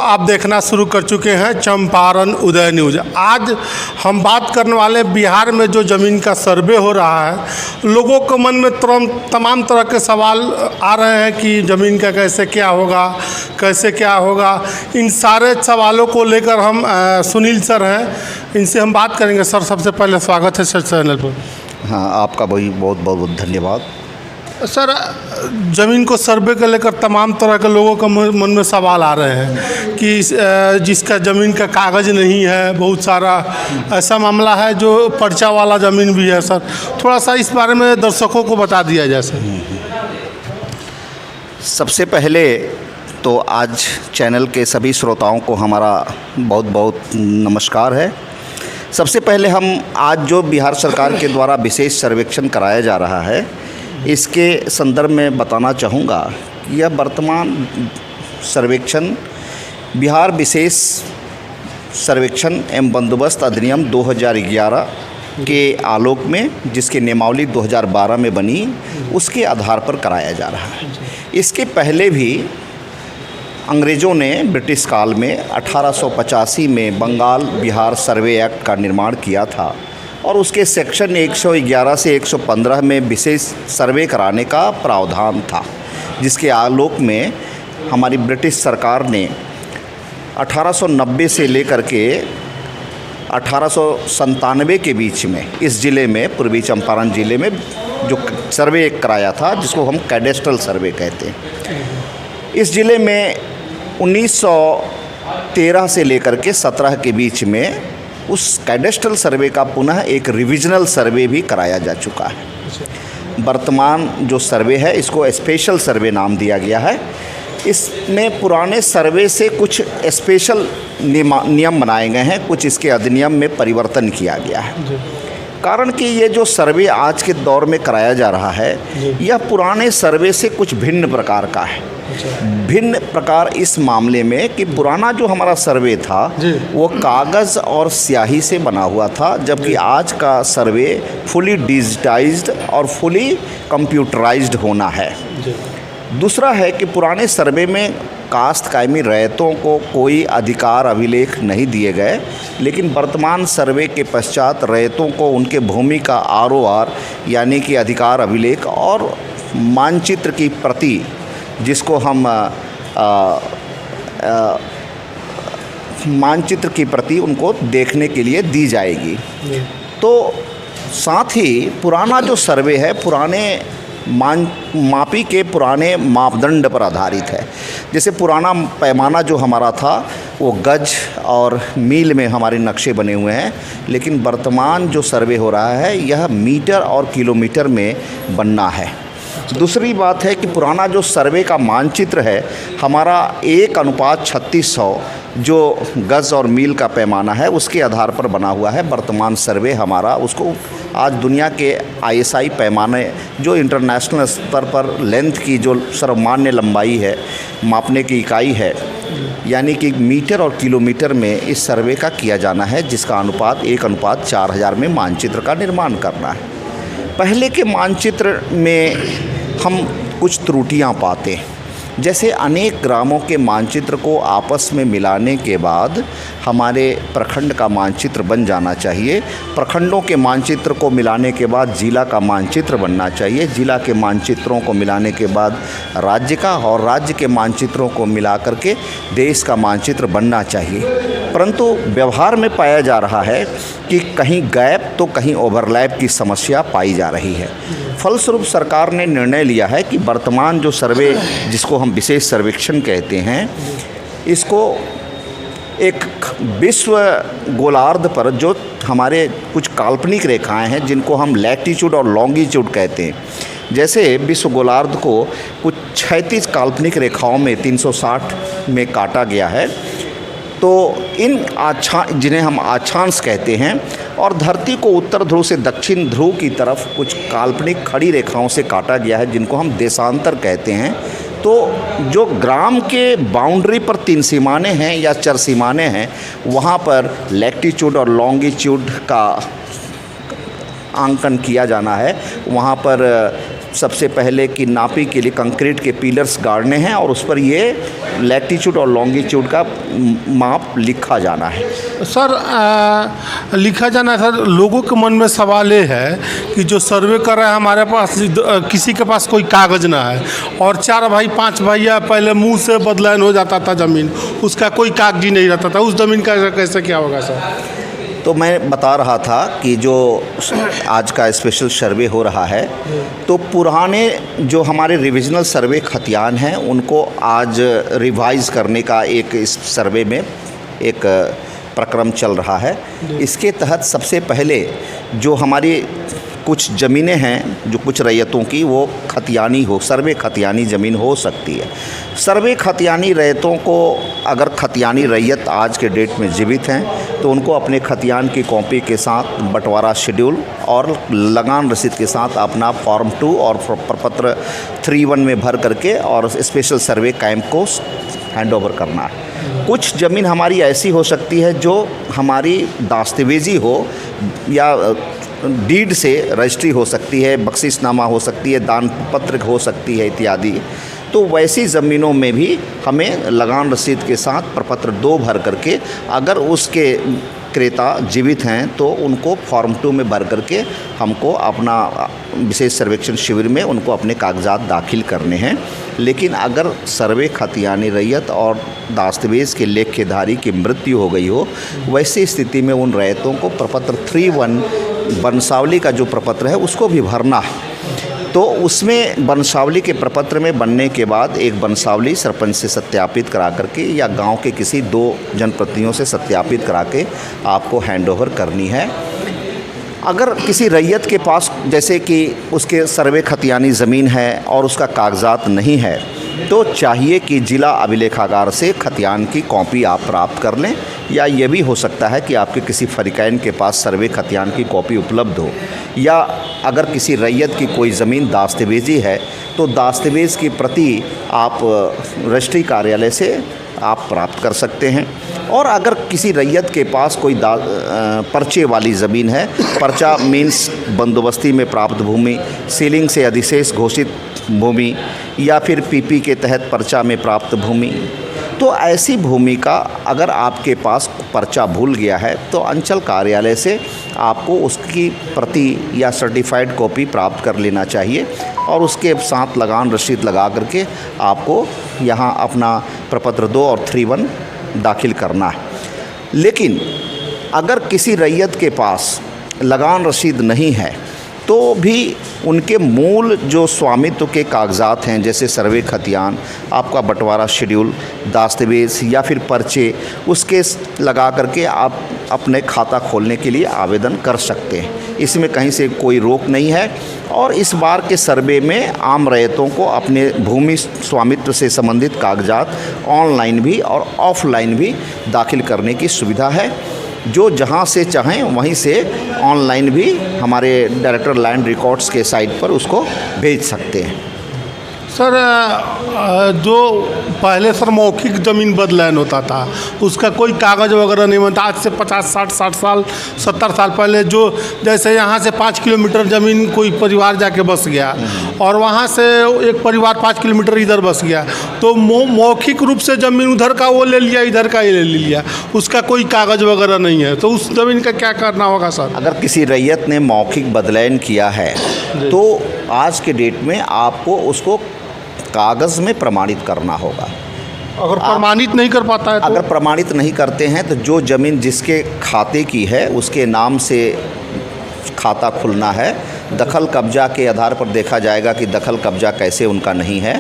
आप देखना शुरू कर चुके हैं चंपारण उदय न्यूज। आज हम बात करने वाले बिहार में जो ज़मीन का सर्वे हो रहा है, लोगों के मन में तमाम तरह के सवाल आ रहे हैं कि ज़मीन का कैसे क्या होगा, कैसे क्या होगा। इन सारे सवालों को लेकर हम सुनील सर हैं, इनसे हम बात करेंगे। सर, सबसे पहले स्वागत है सर चैनल पर। हाँ, आपका भी बहुत बहुत धन्यवाद। सर, ज़मीन को सर्वे को लेकर तमाम तरह के लोगों का मन में सवाल आ रहे हैं कि जिसका ज़मीन का कागज़ नहीं है, बहुत सारा ऐसा मामला है जो पर्चा वाला ज़मीन भी है। सर, थोड़ा सा इस बारे में दर्शकों को बता दिया जाए। सर, सबसे पहले तो आज चैनल के सभी श्रोताओं को हमारा बहुत बहुत नमस्कार है। सबसे पहले हम आज जो बिहार सरकार के द्वारा विशेष सर्वेक्षण कराया जा रहा है, इसके संदर्भ में बताना चाहूँगा कि यह वर्तमान सर्वेक्षण बिहार विशेष सर्वेक्षण एवं बंदोबस्त अधिनियम 2011 के आलोक में, जिसकी नियमावली 2012 में बनी, उसके आधार पर कराया जा रहा है। इसके पहले भी अंग्रेज़ों ने ब्रिटिश काल में 1885 में बंगाल बिहार सर्वे एक्ट का निर्माण किया था और उसके सेक्शन 111 से 115 में विशेष सर्वे कराने का प्रावधान था, जिसके आलोक में हमारी ब्रिटिश सरकार ने 1890 से लेकर के 1897 के बीच में इस ज़िले में, पूर्वी चंपारण ज़िले में जो सर्वे कराया था, जिसको हम कैडेस्ट्रल सर्वे कहते हैं। इस ज़िले में 1913 से लेकर के 17 के बीच में उस कैडेस्ट्रल सर्वे का पुनः एक रिविजनल सर्वे भी कराया जा चुका है। वर्तमान जो सर्वे है, इसको स्पेशल सर्वे नाम दिया गया है। इसमें पुराने सर्वे से कुछ स्पेशल नियम बनाए गए हैं, कुछ इसके अधिनियम में परिवर्तन किया गया है। कारण कि ये जो सर्वे आज के दौर में कराया जा रहा है, यह पुराने सर्वे से कुछ भिन्न प्रकार का है। भिन्न प्रकार इस मामले में कि पुराना जो हमारा सर्वे था वो कागज़ और स्याही से बना हुआ था, जबकि आज का सर्वे फुली डिजिटाइज्ड और फुली कंप्यूटराइज्ड होना है। दूसरा है कि पुराने सर्वे में काश्त कायमी रैयतों को कोई अधिकार अभिलेख नहीं दिए गए, लेकिन वर्तमान सर्वे के पश्चात रैयतों को उनके भूमि का ROR यानी कि अधिकार अभिलेख और मानचित्र की प्रति, जिसको हम मानचित्र की प्रति उनको देखने के लिए दी जाएगी। तो साथ ही पुराना जो सर्वे है पुराने मापी के पुराने मापदंड पर आधारित है। जैसे पुराना पैमाना जो हमारा था वो गज और मील में हमारे नक्शे बने हुए हैं, लेकिन वर्तमान जो सर्वे हो रहा है यह मीटर और किलोमीटर में बनना है। दूसरी बात है कि पुराना जो सर्वे का मानचित्र है हमारा 1:3600 जो गज़ और मील का पैमाना है उसके आधार पर बना हुआ है। वर्तमान सर्वे हमारा उसको आज दुनिया के ISI पैमाने, जो इंटरनेशनल स्तर पर लेंथ की जो सर्वमान्य लंबाई है, मापने की इकाई है, यानी कि मीटर और किलोमीटर में इस सर्वे का किया जाना है, जिसका अनुपात 1:4000 में मानचित्र का निर्माण करना है। पहले के मानचित्र में हम कुछ त्रुटियां पाते हैं, जैसे अनेक ग्रामों के मानचित्र को आपस में मिलाने के बाद हमारे प्रखंड का मानचित्र बन जाना चाहिए। प्रखंडों के मानचित्र को मिलाने के बाद जिला का मानचित्र बनना चाहिए। जिला के मानचित्रों को मिलाने के बाद राज्य का, और राज्य के मानचित्रों को मिला करके देश का मानचित्र बनना चाहिए। परंतु व्यवहार में पाया जा रहा है कि कहीं गैप तो कहीं ओवरलैप की समस्या पाई जा रही है। फलस्वरूप सरकार ने निर्णय लिया है कि वर्तमान जो सर्वे, जिसको हम विशेष सर्वेक्षण कहते हैं, इसको एक विश्व गोलार्ध पर जो हमारे कुछ काल्पनिक रेखाएं हैं, जिनको हम लैटिट्यूड और लॉन्गिट्यूड कहते हैं, जैसे विश्व गोलार्ध को कुछ 36 काल्पनिक रेखाओं में 360 में काटा गया है। तो इन जिन्हें हम अक्षांश कहते हैं, और धरती को उत्तर ध्रुव से दक्षिण ध्रुव की तरफ कुछ काल्पनिक खड़ी रेखाओं से काटा गया है, जिनको हम देशांतर कहते हैं। तो जो ग्राम के बाउंड्री पर 3 सीमाने हैं या 4 सीमाने हैं, वहाँ पर लैटिट्यूड और लॉन्गिट्यूड का आंकन किया जाना है। वहाँ पर सबसे पहले कि नापी के लिए कंक्रीट के पिलर्स गाड़ने हैं और उस पर ये लैटिट्यूड और लॉन्गिट्यूड का माप लिखा जाना है। सर लिखा जाना है। सर लोगों के मन में सवाल ये है कि जो सर्वे कर रहे हैं हमारे पास किसी के पास कोई कागज़ ना है और 4 भाई 5 भैया पहले मुंह से बदलान हो जाता था ज़मीन, उसका कोई कागजी नहीं रहता था, उस ज़मीन का कैसे क्या होगा सर? तो मैं बता रहा था कि जो आज का स्पेशल सर्वे हो रहा है तो पुराने जो हमारे रिविजनल सर्वे खतियान हैं उनको आज रिवाइज़ करने का एक इस सर्वे में एक प्रक्रम चल रहा है। इसके तहत सबसे पहले जो हमारी कुछ ज़मीनें हैं जो कुछ रैयतों की वो खतियानी हो, सर्वे खतियानी ज़मीन हो सकती है। सर्वे खतियानी रैयतों को अगर खतियानी रैयत आज के डेट में जीवित हैं तो उनको अपने खतियान की कॉपी के साथ बंटवारा शेड्यूल और लगान रसीद के साथ अपना फॉर्म 2 और प्रपत्र 3-1 में भर करके और स्पेशल सर्वे कैंप को हैंड ओवर करना है। कुछ ज़मीन हमारी ऐसी हो सकती है जो हमारी दास्तावेजी हो या डीड से रजिस्ट्री हो सकती है, बख्शिशनामा हो सकती है, दान पत्र हो सकती है इत्यादि। तो वैसी ज़मीनों में भी हमें लगान रसीद के साथ प्रपत्र 2 भर करके अगर उसके क्रेता जीवित हैं तो उनको फॉर्म 2 में भर करके हमको अपना विशेष सर्वेक्षण शिविर में उनको अपने कागजात दाखिल करने हैं। लेकिन अगर सर्वे खतियानी रैयत और दास्तावेज़ के लेखेधारी की मृत्यु हो गई हो, वैसी स्थिति में उन रैयतों को प्रपत्र 3-1 वंशावली का जो प्रपत्र है उसको भी भरना है। तो उसमें वंशावली के प्रपत्र में बनने के बाद एक वंशावली सरपंच से सत्यापित करा करके या गांव के किसी 2 जनप्रतिनिधियों से सत्यापित करा के आपको हैंडओवर करनी है। अगर किसी रैयत के पास जैसे कि उसके सर्वे खतियानी ज़मीन है और उसका कागजात नहीं है तो चाहिए कि जिला अभिलेखागार से खतियान की कॉपी आप प्राप्त कर लें, या ये भी हो सकता है कि आपके किसी फरीकैन के पास सर्वे खतियान की कॉपी उपलब्ध हो, या अगर किसी रैयत की कोई ज़मीन दास्तावेजी है तो दास्तावेज़ की प्रति आप रजिस्ट्री कार्यालय से आप प्राप्त कर सकते हैं। और अगर किसी रैयत के पास कोई पर्चे वाली ज़मीन है, पर्चा मीन्स बंदोबस्ती में प्राप्त भूमि, सीलिंग से अधिशेष घोषित भूमि या फिर पीपी के तहत पर्चा में प्राप्त भूमि, तो ऐसी भूमि का अगर आपके पास पर्चा भूल गया है तो अंचल कार्यालय से आपको उसकी प्रति या सर्टिफाइड कॉपी प्राप्त कर लेना चाहिए और उसके साथ लगान रसीद लगा करके आपको यहाँ अपना प्रपत्र 2 और 3-1 दाखिल करना है। लेकिन अगर किसी रैयत के पास लगान रसीद नहीं है तो भी उनके मूल जो स्वामित्व के कागजात हैं जैसे सर्वे खतियान, आपका बंटवारा शेड्यूल, दास्तावेज़ या फिर पर्चे, उसके लगा करके आप अपने खाता खोलने के लिए आवेदन कर सकते हैं। इसमें कहीं से कोई रोक नहीं है। और इस बार के सर्वे में आम रैयतों को अपने भूमि स्वामित्व से संबंधित कागजात ऑनलाइन भी और ऑफलाइन भी दाखिल करने की सुविधा है। जो जहां से चाहें वहीं से ऑनलाइन भी हमारे डायरेक्टर लैंड रिकॉर्ड्स के साइट पर उसको भेज सकते हैं। सर जो पहले सर मौखिक ज़मीन बदलान होता था उसका कोई कागज़ वगैरह नहीं बनता। आज से 50-60 साल 70 साल पहले जो जैसे यहाँ से 5 किलोमीटर ज़मीन कोई परिवार जाके बस गया और वहाँ से एक परिवार 5 किलोमीटर इधर बस गया तो मौखिक रूप से ज़मीन उधर का वो ले लिया, इधर का ये ले लिया, उसका कोई कागज़ वगैरह नहीं है, तो उस ज़मीन का क्या करना होगा सर? अगर किसी रैयत ने मौखिक बदलान किया है तो आज के डेट में आपको उसको कागज़ में प्रमाणित करना होगा। अगर प्रमाणित नहीं कर पाता है तो? अगर प्रमाणित नहीं करते हैं तो जो ज़मीन जिसके खाते की है उसके नाम से खाता खुलना है। दखल कब्जा के आधार पर देखा जाएगा कि दखल कब्जा कैसे उनका नहीं है,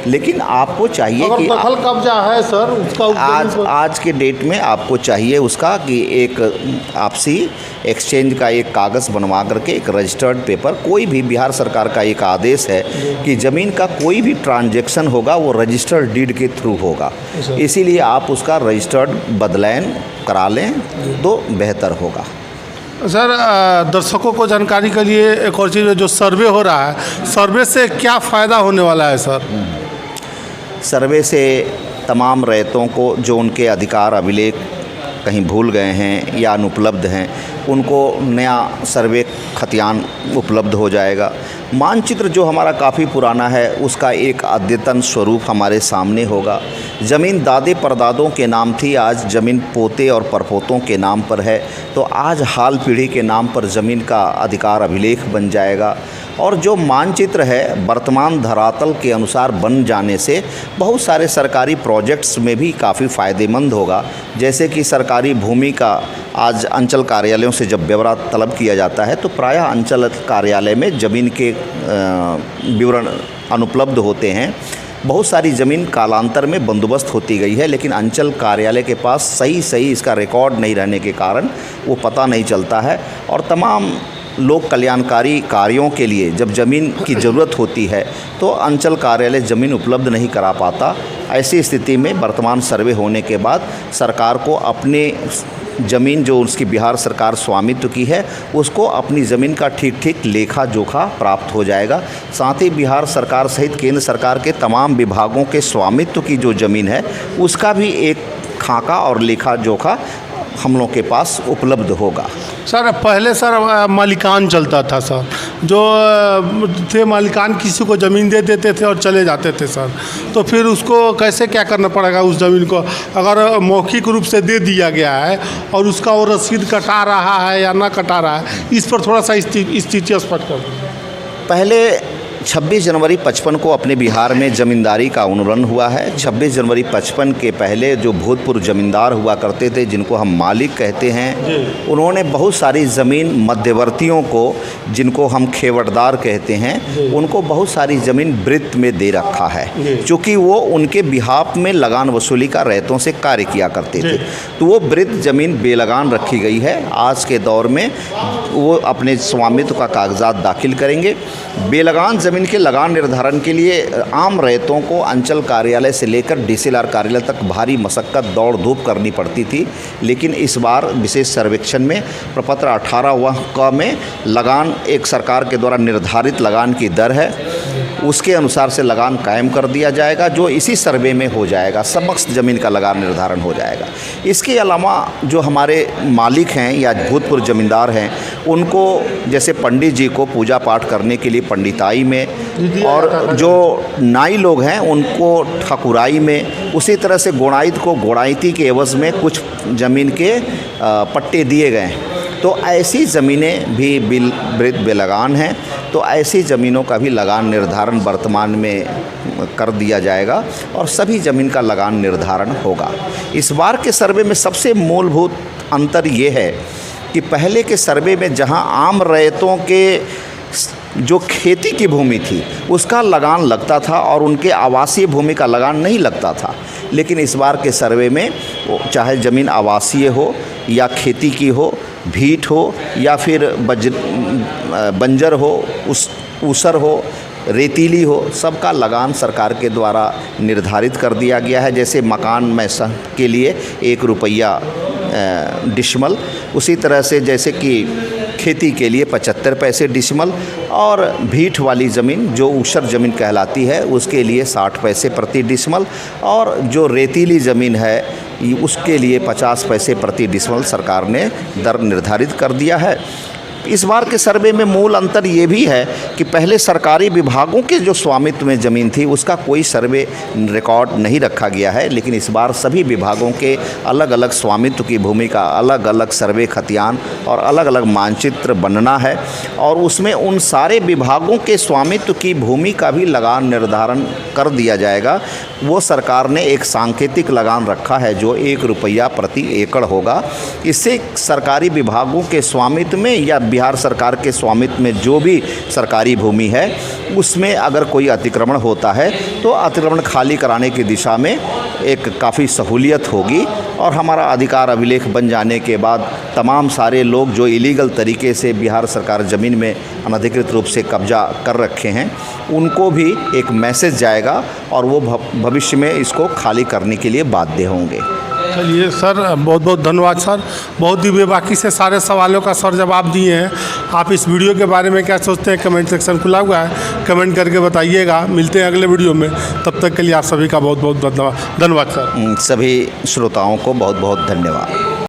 लेकिन आपको चाहिए कि दखल कब्जा है सर उसका आज के डेट में आपको चाहिए उसका कि एक आपसी एक्सचेंज का एक कागज़ बनवा करके एक रजिस्टर्ड पेपर, कोई भी बिहार सरकार का एक आदेश है कि ज़मीन का कोई भी ट्रांजैक्शन होगा वो रजिस्टर्ड डीड के थ्रू होगा, इसीलिए आप उसका रजिस्टर्ड बदलान करा लें तो बेहतर होगा। सर दर्शकों को जानकारी के लिए एक और चीज़, जो सर्वे हो रहा है, सर्वे से क्या फ़ायदा होने वाला है सर? सर्वे से तमाम रैयतों को जो उनके अधिकार अभिलेख कहीं भूल गए हैं या अनुपलब्ध हैं उनको नया सर्वे खतियान उपलब्ध हो जाएगा। मानचित्र जो हमारा काफ़ी पुराना है उसका एक अद्यतन स्वरूप हमारे सामने होगा। ज़मीन दादे परदादों के नाम थी, आज ज़मीन पोते और परपोतों के नाम पर है, तो आज हाल पीढ़ी के नाम पर ज़मीन का अधिकार अभिलेख बन जाएगा। और जो मानचित्र है वर्तमान धरातल के अनुसार बन जाने से बहुत सारे सरकारी प्रोजेक्ट्स में भी काफ़ी फ़ायदेमंद होगा। जैसे कि सरकारी भूमि का आज अंचल कार्यालयों से जब ब्यौरा तलब किया जाता है तो प्रायः अंचल कार्यालय में ज़मीन के विवरण अनुपलब्ध होते हैं। बहुत सारी ज़मीन कालांतर में बंदोबस्त होती गई है, लेकिन अंचल कार्यालय के पास सही इसका रिकॉर्ड नहीं रहने के कारण वो पता नहीं चलता है। और तमाम लोक कल्याणकारी कार्यों के लिए जब ज़मीन की ज़रूरत होती है तो अंचल कार्यालय ज़मीन उपलब्ध नहीं करा पाता। ऐसी स्थिति में वर्तमान सर्वे होने के बाद सरकार को अपने ज़मीन जो उसकी बिहार सरकार स्वामित्व की है उसको अपनी ज़मीन का ठीक लेखा जोखा प्राप्त हो जाएगा। साथ ही बिहार सरकार सहित केंद्र सरकार के तमाम विभागों के स्वामित्व की जो ज़मीन है उसका भी एक खाका और लेखा जोखा हम लोग के पास उपलब्ध होगा। सर पहले सर मालिकान चलता था सर, जो थे मालिकान किसी को ज़मीन दे देते थे और चले जाते थे सर, तो फिर उसको कैसे क्या करना पड़ेगा उस ज़मीन को? अगर मौखिक रूप से दे दिया गया है और उसका वो रसीद कटा रहा है या ना कटा रहा है, इस पर थोड़ा सा स्थिति स्पष्ट कर दीजिए। पहले 26 जनवरी 55 को अपने बिहार में ज़मींदारी का उन्मूलन हुआ है। 26 जनवरी 55 के पहले जो भूतपूर्व ज़मींदार हुआ करते थे जिनको हम मालिक कहते हैं, उन्होंने बहुत सारी ज़मीन मध्यवर्तियों को, जिनको हम खेवटदार कहते हैं, उनको बहुत सारी ज़मीन वृत्त में दे रखा है। चूँकि वो उनके बिहाफ में लगान वसूली का रैयतों से कार्य किया करते थे, तो वो वृत्त ज़मीन बेलगान रखी गई है। आज के दौर में वो अपने स्वामित्व का कागजात दाखिल करेंगे। बेलगान ज़मीन के लगान निर्धारण के लिए आम रैयतों को अंचल कार्यालय से लेकर डीसीएलआर कार्यालय तक भारी मशक्कत दौड़ धूप करनी पड़ती थी, लेकिन इस बार विशेष सर्वेक्षण में प्रपत्र 18 में लगान एक सरकार के द्वारा निर्धारित लगान की दर है, उसके अनुसार से लगान कायम कर दिया जाएगा, जो इसी सर्वे में हो जाएगा। समस्त ज़मीन का लगान निर्धारण हो जाएगा। इसके अलावा जो हमारे मालिक हैं या भूतपूर्व ज़मींदार हैं, उनको जैसे पंडित जी को पूजा पाठ करने के लिए पंडिताई में, और जो नाई लोग हैं उनको ठाकुराई में, उसी तरह से गोड़ाइत को गोड़ाइती के एवज़ में कुछ ज़मीन के पट्टे दिए गए हैं। तो ऐसी ज़मीनें भी बेलगान हैं, तो ऐसी ज़मीनों का भी लगान निर्धारण वर्तमान में कर दिया जाएगा और सभी ज़मीन का लगान निर्धारण होगा। इस बार के सर्वे में सबसे मूलभूत अंतर ये है कि पहले के सर्वे में जहां आम रैयतों के जो खेती की भूमि थी उसका लगान लगता था और उनके आवासीय भूमि का लगान नहीं लगता था, लेकिन इस बार के सर्वे में चाहे ज़मीन आवासीय हो या खेती की हो, भीट हो या फिर बंजर हो, ऊसर हो, रेतीली हो, सबका लगान सरकार के द्वारा निर्धारित कर दिया गया है। जैसे मकान मैसह के लिए 1 रुपया डिसमल, उसी तरह से जैसे कि खेती के लिए 75 पैसे डिसमल, और भीट वाली ज़मीन जो ऊसर ज़मीन कहलाती है उसके लिए 60 पैसे प्रति डिसमल, और जो रेतीली ज़मीन है उसके लिए 50 पैसे प्रति डिसमल सरकार ने दर निर्धारित कर दिया है। इस बार के सर्वे में मूल अंतर ये भी है कि पहले सरकारी विभागों के जो स्वामित्व में ज़मीन थी उसका कोई सर्वे रिकॉर्ड नहीं रखा गया है, लेकिन इस बार सभी विभागों के अलग अलग स्वामित्व की भूमि का अलग अलग सर्वे खतियान और अलग अलग मानचित्र बनना है, और उसमें उन सारे विभागों के स्वामित्व की भूमि का भी लगान निर्धारण कर दिया जाएगा। वो सरकार ने एक सांकेतिक लगान रखा है जो 1 रुपया प्रति एकड़ होगा। इससे सरकारी विभागों के स्वामित्व में या बिहार सरकार के स्वामित्व में जो भी सरकारी भूमि है उसमें अगर कोई अतिक्रमण होता है तो अतिक्रमण खाली कराने की दिशा में एक काफ़ी सहूलियत होगी, और हमारा अधिकार अभिलेख बन जाने के बाद तमाम सारे लोग जो इलीगल तरीके से बिहार सरकार ज़मीन में अनधिकृत रूप से कब्जा कर रखे हैं उनको भी एक मैसेज जाएगा और वो भविष्य में इसको खाली करने के लिए बाध्य होंगे। चलिए सर, बहुत बहुत धन्यवाद सर। बहुत ही बेबाकी से सारे सवालों का सर जवाब दिए हैं। आप इस वीडियो के बारे में क्या सोचते हैं, कमेंट सेक्शन खुला हुआ है, कमेंट करके बताइएगा। मिलते हैं अगले वीडियो में, तब तक के लिए आप सभी का बहुत बहुत धन्यवाद सर। सभी श्रोताओं को बहुत बहुत धन्यवाद।